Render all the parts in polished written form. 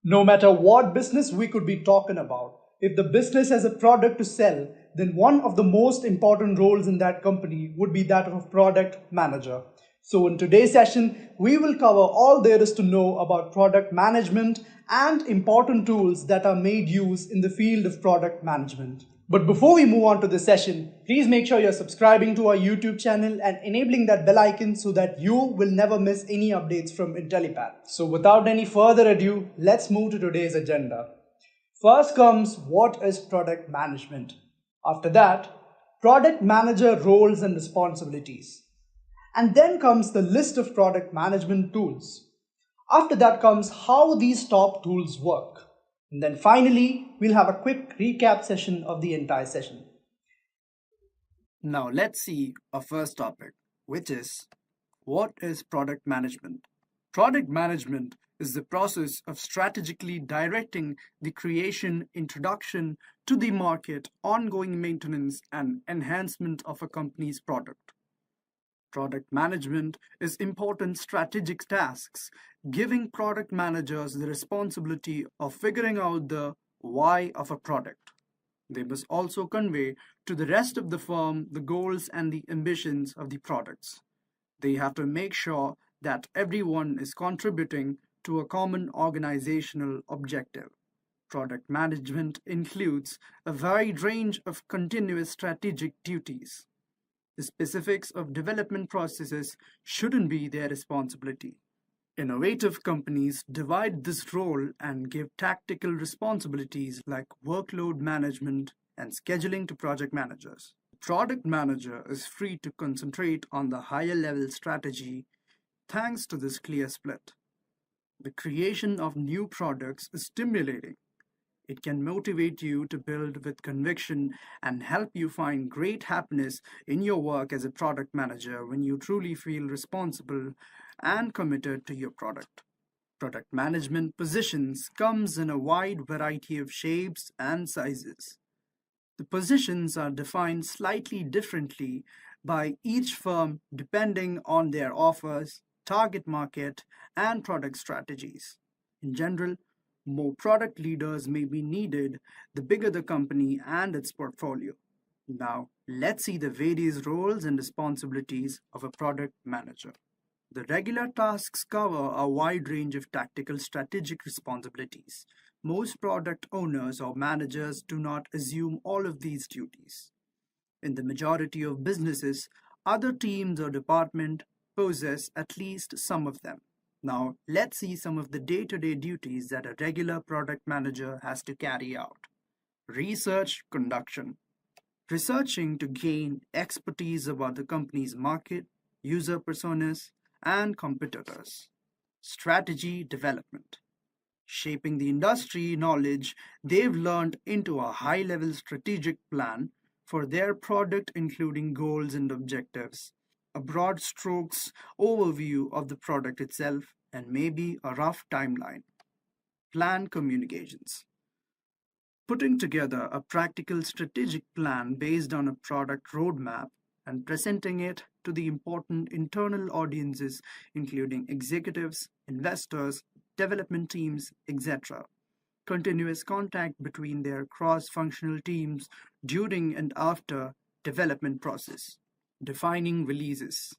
No matter what business we could be talking about, if the business has a product to sell, then one of the most important roles in that company would be that of a product manager. So, in today's session, we will cover all there is to know about product management and important tools that are made use in the field of product management. But before we move on to the session, please make sure you're subscribing to our YouTube channel and enabling that bell icon so that you will never miss any updates from Intellipaat. So without any further ado, let's move to today's agenda. First comes what is product management. After that, product manager roles and responsibilities. And then comes the list of product management tools. After that comes how these top tools work. And then finally, we'll have a quick recap session of the entire session. Now let's see our first topic, which is what is product management? Product management is the process of strategically directing the creation, introduction to the market, ongoing maintenance, and enhancement of a company's product. Product management is important strategic tasks, giving product managers the responsibility of figuring out the why of a product. They must also convey to the rest of the firm the goals and the ambitions of the products. They have to make sure that everyone is contributing to a common organizational objective. Product management includes a wide range of continuous strategic duties. The specifics of development processes shouldn't be their responsibility. Innovative companies divide this role and give tactical responsibilities like workload management and scheduling to project managers. The product manager is free to concentrate on the higher level strategy thanks to this clear split. The creation of new products is stimulating. It can motivate you to build with conviction and help you find great happiness in your work as a product manager when you truly feel responsible and committed to your product. Product management positions comes in a wide variety of shapes and sizes. The positions are defined slightly differently by each firm depending on their offers, target market, and product strategies. In general, more product leaders may be needed the bigger the company and its portfolio. Now, let's see the various roles and responsibilities of a product manager. The regular tasks cover a wide range of tactical strategic responsibilities. Most product owners or managers do not assume all of these duties. In the majority of businesses, other teams or departments possess at least some of them. Now, let's see some of the day-to-day duties that a regular product manager has to carry out. Research conduction. Researching to gain expertise about the company's market, user personas, and competitors. Strategy development. Shaping the industry knowledge they've learned into a high-level strategic plan for their product, including goals and objectives, a broad strokes overview of the product itself, and maybe a rough timeline. Plan communications. Putting together a practical strategic plan based on a product roadmap and presenting it to the important internal audiences, including executives, investors, development teams, etc. Continuous contact between their cross-functional teams during and after development process. Defining releases.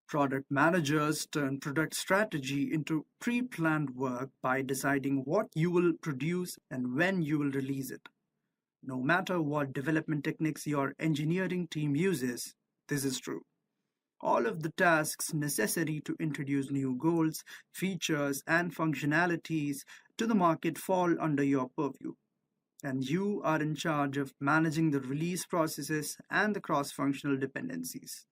Product managers turn product strategy into pre-planned work by deciding what you will produce and when you will release it. No matter what development techniques your engineering team uses, this is true. All of the tasks necessary to introduce new goals, features, and functionalities to the market fall under your purview, and you are in charge of managing the release processes and the cross-functional dependencies.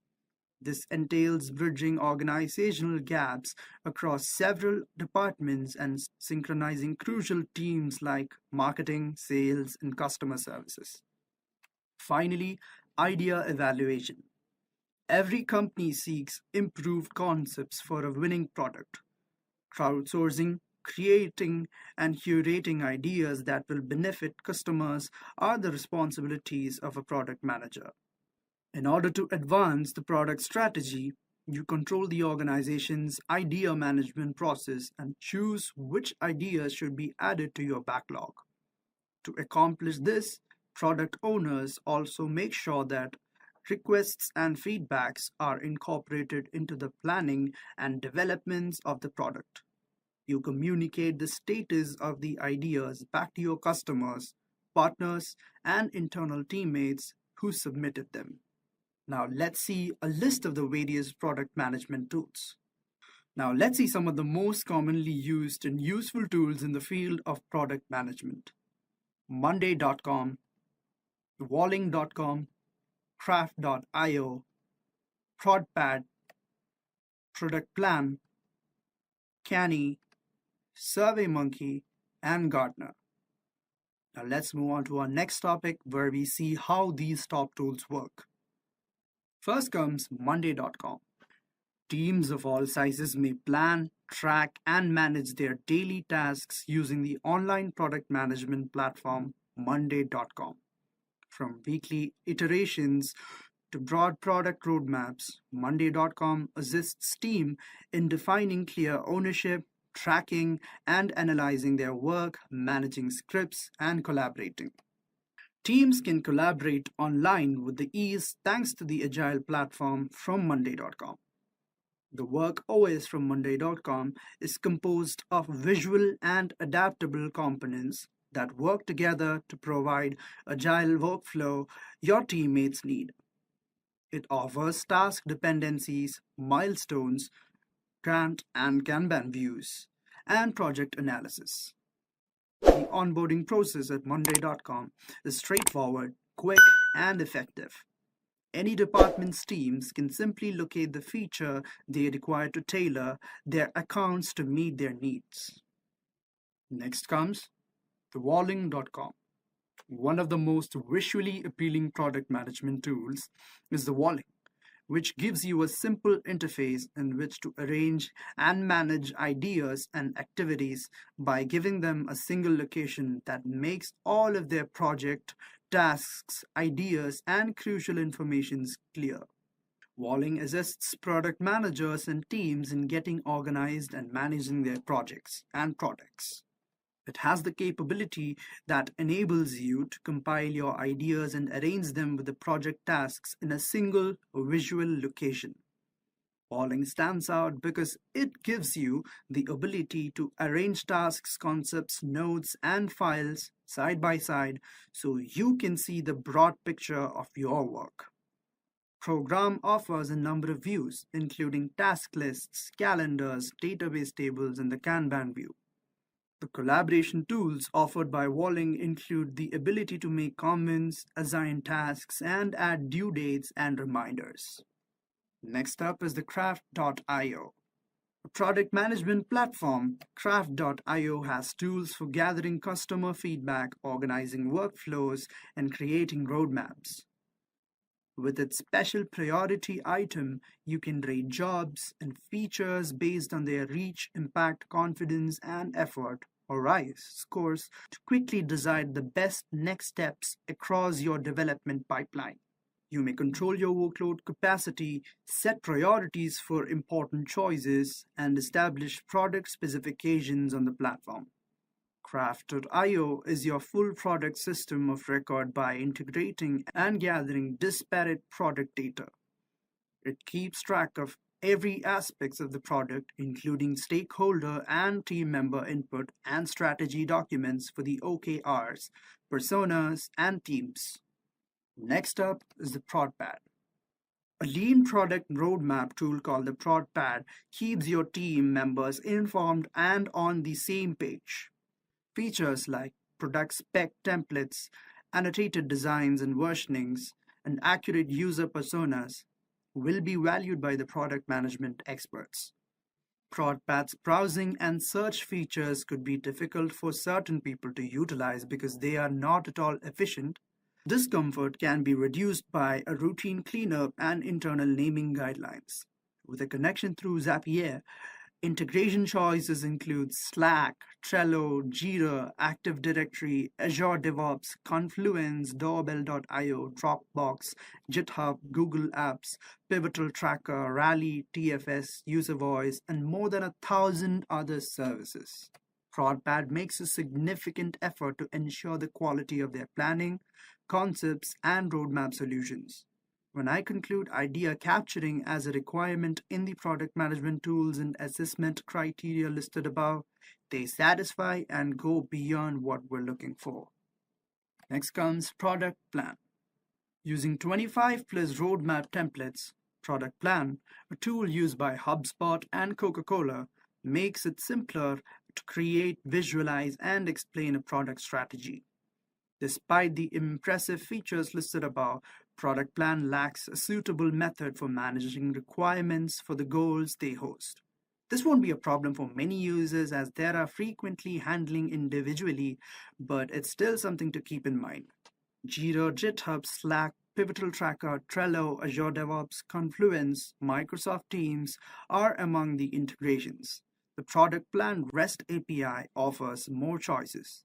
This entails bridging organizational gaps across several departments and synchronizing crucial teams like marketing, sales, and customer services. Finally, idea evaluation. Every company seeks improved concepts for a winning product. Crowdsourcing, creating, and curating ideas that will benefit customers are the responsibilities of a product manager. In order to advance the product strategy, You control the organization's idea management process and choose which ideas should be added to your backlog. To accomplish this, product owners also make sure that requests and feedbacks are incorporated into the planning and developments of the product. You communicate the status of the ideas back to your customers, partners, and internal teammates who submitted them. Now let's see a list of the various product management tools. Now let's see some of the most commonly used and useful tools in the field of product management. Monday.com, Thevalling.com, Craft.io, ProdPad, Product Plan, Canny, SurveyMonkey, and Gartner. Now let's move on to our next topic where we see how these top tools work. First comes Monday.com. Teams of all sizes may plan, track, and manage their daily tasks using the online product management platform Monday.com. From weekly iterations to broad product roadmaps, Monday.com assists team in defining clear ownership, tracking, and analyzing their work, managing scripts, and collaborating. Teams can collaborate online with the ease thanks to the agile platform from Monday.com. The work OS from Monday.com is composed of visual and adaptable components that work together to provide agile workflow your teammates need. It offers task dependencies, milestones, Gantt and Kanban views, and project analysis. The onboarding process at Monday.com is straightforward, quick, and effective. Any department's teams can simply locate the feature they require to tailor their accounts to meet their needs. Next comes Thevalling.com. One of the most visually appealing product management tools is Thevalling, which gives you a simple interface in which to arrange and manage ideas and activities by giving them a single location that makes all of their project, tasks, ideas, and crucial information clear. Thevalling assists product managers and teams in getting organized and managing their projects and products. It has the capability that enables you to compile your ideas and arrange them with the project tasks in a single visual location. Thevalling stands out because it gives you the ability to arrange tasks, concepts, nodes, and files side by side so you can see the broad picture of your work. Program offers a number of views, including task lists, calendars, database tables, and the Kanban view. The collaboration tools offered by Thevalling include the ability to make comments, assign tasks, and add due dates and reminders. Next up is the Craft.io. A product management platform, Craft.io has tools for gathering customer feedback, organizing workflows, and creating roadmaps. With its special priority item, you can rate jobs and features based on their reach, impact, confidence, and effort, or RISE scores, to quickly decide the best next steps across your development pipeline. You may control your workload capacity, set priorities for important choices, and establish product specifications on the platform. Craft.io is your full product system of record by integrating and gathering disparate product data. It keeps track of every aspect of the product, including stakeholder and team member input and strategy documents for the OKRs, personas, and teams. Next up is the ProdPad. A lean product roadmap tool called the ProdPad keeps your team members informed and on the same page. Features like product spec templates, annotated designs and versionings, and accurate user personas will be valued by the product management experts. ProdPad's browsing and search features could be difficult for certain people to utilize because they are not at all efficient. This comfort can be reduced by a routine cleanup and internal naming guidelines. With a connection through Zapier, Integration choices include Slack, Trello, Jira, Active Directory, Azure DevOps, Confluence, Doorbell.io, Dropbox, GitHub, Google Apps, Pivotal Tracker, Rally, TFS, User Voice, and more than 1,000 other services. ProdPad makes a significant effort to ensure the quality of their planning, concepts, and roadmap solutions. When I conclude idea capturing as a requirement in the product management tools and assessment criteria listed above, they satisfy and go beyond what we're looking for. Next comes product plan. Using 25 plus roadmap templates, Product Plan, a tool used by HubSpot and Coca-Cola, makes it simpler to create, visualize, and explain a product strategy. Despite the impressive features listed above, Product Plan lacks a suitable method for managing requirements for the goals they host. This won't be a problem for many users as they are frequently handling individually, but it's still something to keep in mind. Jira, GitHub, Slack, Pivotal Tracker, Trello, Azure DevOps, Confluence, Microsoft Teams are among the integrations. The Product Plan REST API offers more choices.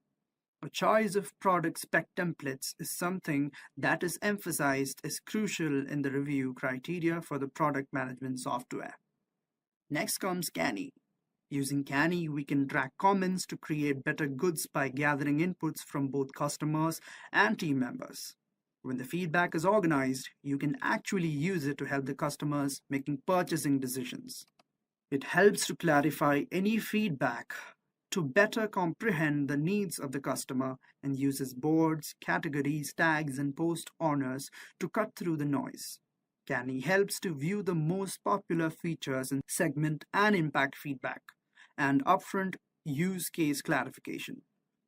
A choice of product spec templates is something that is emphasized as crucial in the review criteria for the product management software. Next comes Canny. Using Canny, we can track comments to create better goods by gathering inputs from both customers and team members. When the feedback is organized, you can actually use it to help the customers making purchasing decisions. It helps to clarify any feedback to better comprehend the needs of the customer and uses boards, categories, tags, and post owners to cut through the noise. Canny helps to view the most popular features and segment and impact feedback, and upfront use case clarification.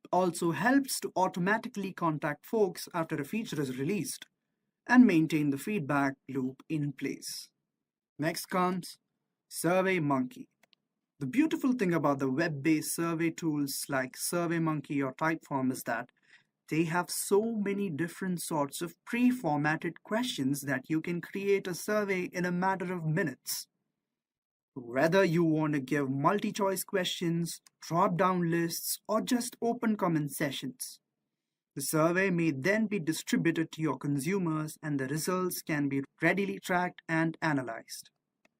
It also helps to automatically contact folks after a feature is released and maintain the feedback loop in place. Next comes SurveyMonkey. The beautiful thing about the web-based survey tools like SurveyMonkey or Typeform is that they have so many different sorts of pre-formatted questions that you can create a survey in a matter of minutes. Whether you want to give multi-choice questions, drop-down lists, or just open comment sessions, the survey may then be distributed to your consumers and the results can be readily tracked and analyzed.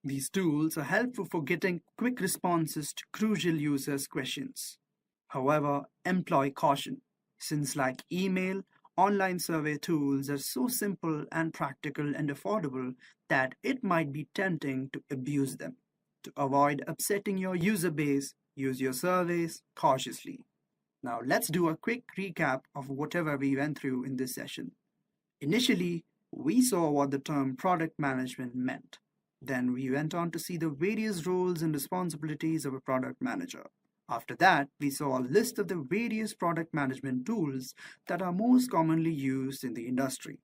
These tools are helpful for getting quick responses to crucial users' questions. However, employ caution, since like email, online survey tools are so simple and practical and affordable that it might be tempting to abuse them. To avoid upsetting your user base, use your surveys cautiously. Now let's do a quick recap of whatever we went through in this session. Initially, we saw what the term product management meant. Then we went on to see the various roles and responsibilities of a product manager. After that, we saw a list of the various product management tools that are most commonly used in the industry.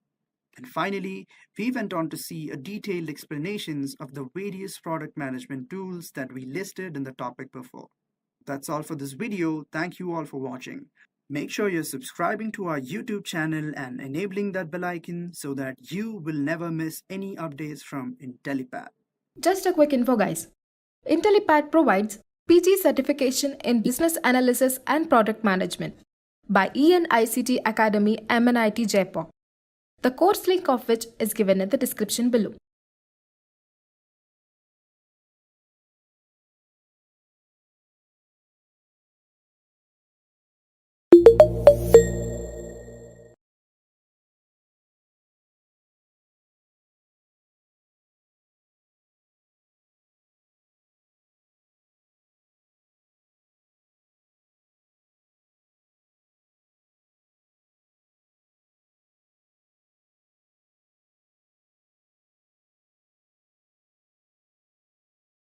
And finally, we went on to see a detailed explanations of the various product management tools that we listed in the topic before. That's all for this video. Thank you all for watching. Make sure you're subscribing to our YouTube channel and enabling that bell icon so that you will never miss any updates from Intellipaat. Just a quick info, guys. Intellipaat provides PG certification in business analysis and product management by ENICT Academy MNIT Jaipur. The course link of which is given in the description below.